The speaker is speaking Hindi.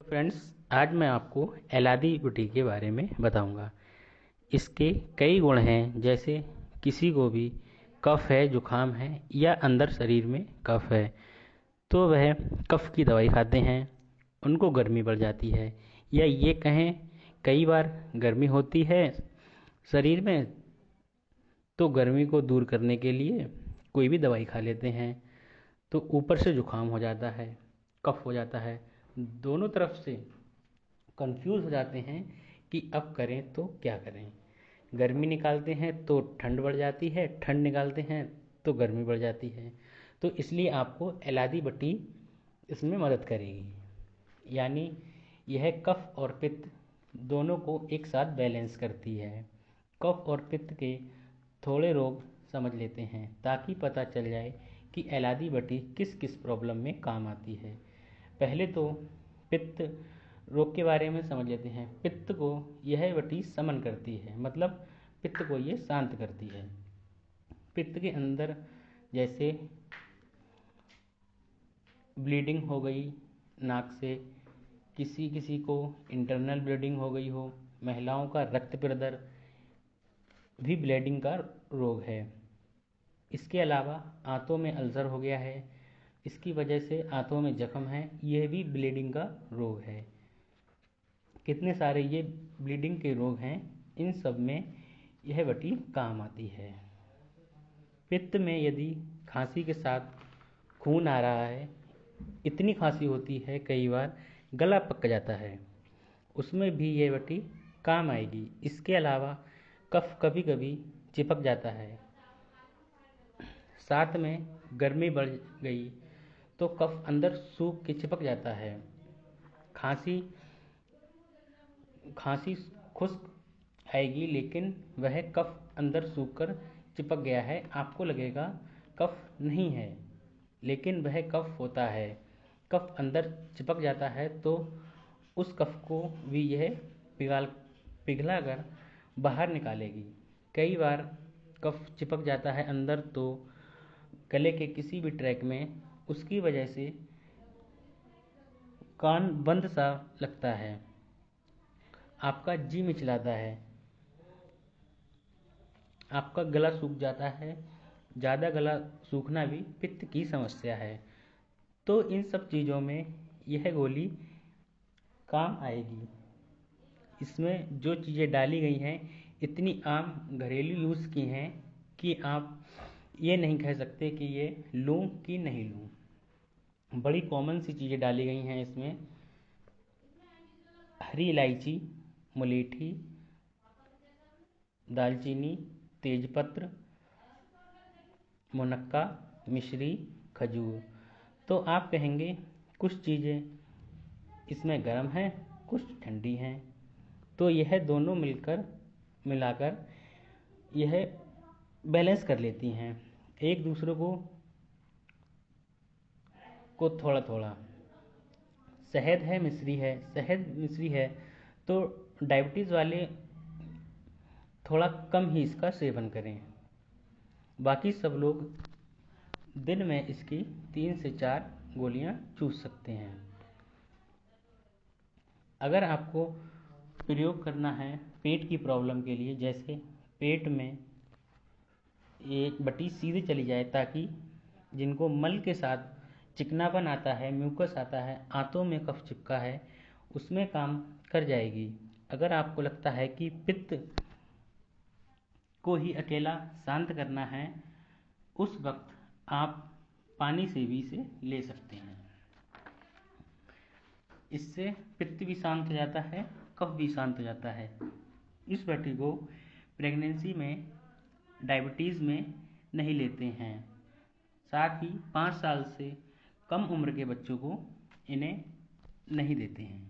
फ्रेंड्स, आज मैं आपको एलादी बटी के बारे में बताऊंगा। इसके कई गुण हैं, जैसे किसी को भी कफ है, जुखाम है या अंदर शरीर में कफ है तो वह कफ की दवाई खाते हैं, उनको गर्मी बढ़ जाती है, या ये कहें कई बार गर्मी होती है शरीर में तो गर्मी को दूर करने के लिए कोई भी दवाई खा लेते हैं तो ऊपर से जुखाम हो जाता है, कफ हो जाता है। दोनों तरफ से कंफ्यूज हो जाते हैं कि अब करें तो क्या करें। गर्मी निकालते हैं तो ठंड बढ़ जाती है, ठंड निकालते हैं तो गर्मी बढ़ जाती है। तो इसलिए आपको एलादी बटी इसमें मदद करेगी, यानी यह कफ और पित्त दोनों को एक साथ बैलेंस करती है। कफ और पित्त के थोड़े रोग समझ लेते हैं ताकि पता चल जाए कि एलादी बटी किस किस प्रॉब्लम में काम आती है। पहले तो पित्त रोग के बारे में समझ लेते हैं। पित्त को यह बटी समन करती है, मतलब पित्त को ये शांत करती है। पित्त के अंदर जैसे ब्लीडिंग हो गई नाक से, किसी किसी को इंटरनल ब्लीडिंग हो गई हो, महिलाओं का रक्त प्रदर भी ब्लीडिंग का रोग है। इसके अलावा आंतों में अल्सर हो गया है, इसकी वजह से आंतों में जख्म है, यह भी ब्लीडिंग का रोग है। कितने सारे ये ब्लीडिंग के रोग हैं, इन सब में यह बटी काम आती है। पित्त में यदि खांसी के साथ खून आ रहा है, इतनी खांसी होती है कई बार गला पक जाता है, उसमें भी यह बटी काम आएगी। इसके अलावा कफ कभी कभी चिपक जाता है, साथ में गर्मी बढ़ गई तो कफ अंदर सूख के चिपक जाता है। खांसी खांसी खुश्क आएगी, लेकिन वह कफ अंदर सूख कर चिपक गया है, आपको लगेगा कफ नहीं है, लेकिन वह कफ होता है। कफ अंदर चिपक जाता है तो उस कफ को भी यह पिघला कर बाहर निकालेगी। कई बार कफ चिपक जाता है अंदर तो गले के किसी भी ट्रैक में, उसकी वजह से कान बंद सा लगता है, आपका जी मिचलाता है, आपका गला सूख जाता है। ज़्यादा गला सूखना भी पित्त की समस्या है। तो इन सब चीज़ों में यह गोली काम आएगी। इसमें जो चीज़ें डाली गई हैं इतनी आम घरेलू यूज़ की हैं कि आप ये नहीं कह सकते कि ये लूँ कि नहीं लूँ। बड़ी कॉमन सी चीज़ें डाली गई हैं इसमें। हरी इलायची, मुलेठी, दालचीनी, तेजपत्र, मुनक्का, मिश्री, खजूर। तो आप कहेंगे कुछ चीज़ें इसमें गर्म हैं, कुछ ठंडी हैं, तो यह दोनों मिलाकर यह बैलेंस कर लेती हैं एक दूसरे को थोड़ा थोड़ा। शहद मिश्री है तो डायबिटीज़ वाले थोड़ा कम ही इसका सेवन करें। बाकी सब लोग दिन में इसकी 3 से 4 गोलियां चूस सकते हैं। अगर आपको प्रयोग करना है पेट की प्रॉब्लम के लिए, जैसे पेट में एक बटी सीधे चली जाए, ताकि जिनको मल के साथ चिकनापन आता है, म्यूकस आता है, आंतों में कफ चिपका है, उसमें काम कर जाएगी। अगर आपको लगता है कि पित्त को ही अकेला शांत करना है, उस वक्त आप पानी से भी इसे ले सकते हैं। इससे पित्त भी शांत हो जाता है, कफ भी शांत हो जाता है। इस बटी को प्रेगनेंसी में, डायबिटीज़ में नहीं लेते हैं। साथ ही 5 साल से कम उम्र के बच्चों को इन्हें नहीं देते हैं।